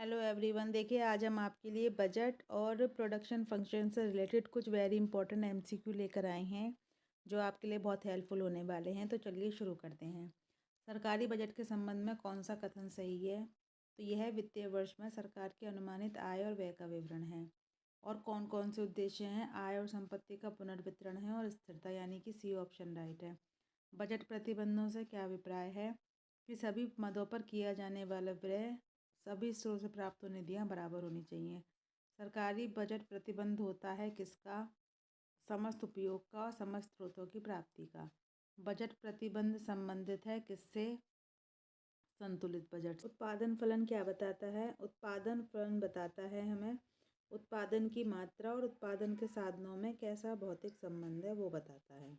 Hello everyone. देखिए आज हम आपके लिए बजट और प्रोडक्शन फंक्शन से रिलेटेड कुछ वेरी इंपॉर्टेंट एमसीक्यू लेकर आए हैं जो आपके लिए बहुत हेल्पफुल होने वाले हैं। तो चलिए शुरू करते हैं। सरकारी बजट के संबंध में कौन सा कथन सही है? तो यह वित्तीय वर्ष में सरकार की अनुमानित आय और व्यय का विवरण है। और कौन कौन से उद्देश्य हैं? आय और संपत्ति का पुनर्वितरण है और स्थिरता यानी कि सी ऑप्शन राइट है। बजट प्रतिबंधों से क्या अभिप्राय है? कि सभी मदों पर किया जाने वाला व्यय सभी स्रोत से प्राप्त निधियाँ बराबर होनी चाहिए। सरकारी बजट प्रतिबंध होता है किसका? समस्त उपयोग का और समस्त स्रोतों की प्राप्ति का। बजट प्रतिबंध संबंधित है किससे? संतुलित बजट। उत्पादन फलन क्या बताता है? उत्पादन फलन बताता है हमें उत्पादन की मात्रा और उत्पादन के साधनों में कैसा भौतिक संबंध है वो बताता है।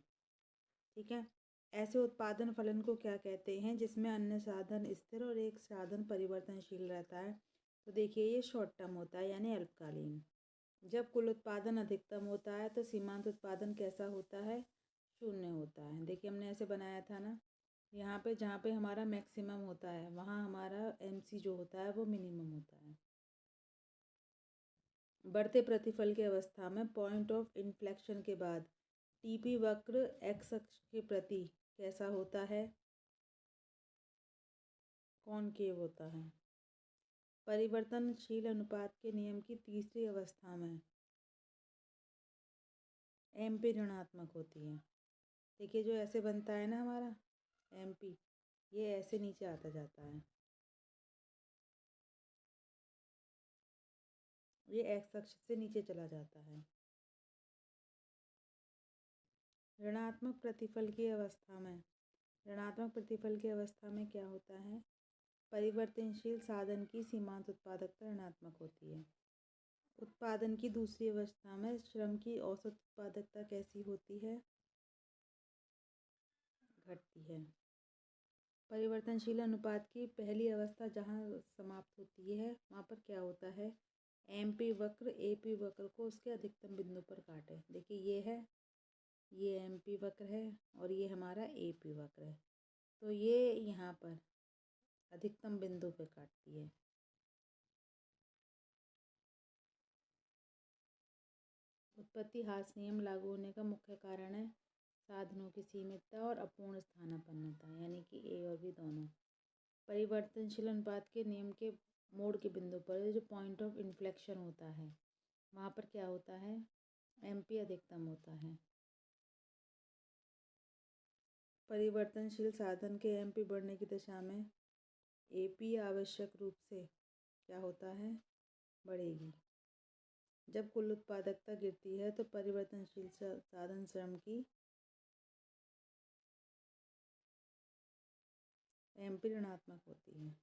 ठीक है। ऐसे उत्पादन फलन को क्या कहते हैं जिसमें अन्य साधन स्थिर और एक साधन परिवर्तनशील रहता है? तो देखिए ये शॉर्ट टर्म होता है यानी अल्पकालीन। जब कुल उत्पादन अधिकतम होता है तो सीमांत उत्पादन कैसा होता है? शून्य होता है। देखिए हमने ऐसे बनाया था ना, यहाँ पे जहाँ पे हमारा मैक्सिमम होता है वहाँ हमारा एमसी जो होता है वो मिनिमम होता है। बढ़ते प्रतिफल की अवस्था में पॉइंट ऑफ इन्फ्लेक्शन के बाद टीपी वक्र एक्स अक्ष के प्रति कैसा होता है? कॉनकेव होता है। परिवर्तनशील अनुपात के नियम की तीसरी अवस्था में एमपी ऋणात्मक होती है। देखिए जो ऐसे बनता है ना हमारा एमपी, ये ऐसे नीचे आता जाता है, ये एक्स अक्ष से नीचे चला जाता है। ऋणात्मक प्रतिफल की अवस्था में क्या होता है? परिवर्तनशील साधन की सीमांत उत्पादकता ऋणात्मक होती है। उत्पादन की दूसरी अवस्था में श्रम की औसत उत्पादकता कैसी होती है? घटती है। परिवर्तनशील अनुपात की पहली अवस्था जहाँ समाप्त होती है वहाँ पर क्या होता है? एमपी वक्र एपी वक्र को उसके अधिकतम बिंदु पर काटे। देखिए ये है, ये एमपी वक्र है और ये हमारा एपी वक्र है। तो ये यहाँ पर अधिकतम बिंदु पर काटती है। उत्पत्ति ह्रास नियम लागू होने का मुख्य कारण है साधनों की सीमितता और अपूर्ण स्थानापन्नता, यानी कि ए और बी दोनों। परिवर्तनशील अनुपात के नियम के मोड़ के बिंदु पर जो पॉइंट ऑफ इन्फ्लेक्शन होता है वहाँ पर क्या होता है? एमपी अधिकतम होता है। परिवर्तनशील साधन के एमपी बढ़ने की दिशा में एपी आवश्यक रूप से क्या होता है? बढ़ेगी। जब कुल उत्पादकता गिरती है तो परिवर्तनशील साधन श्रम की एमपी ऋणात्मक होती है।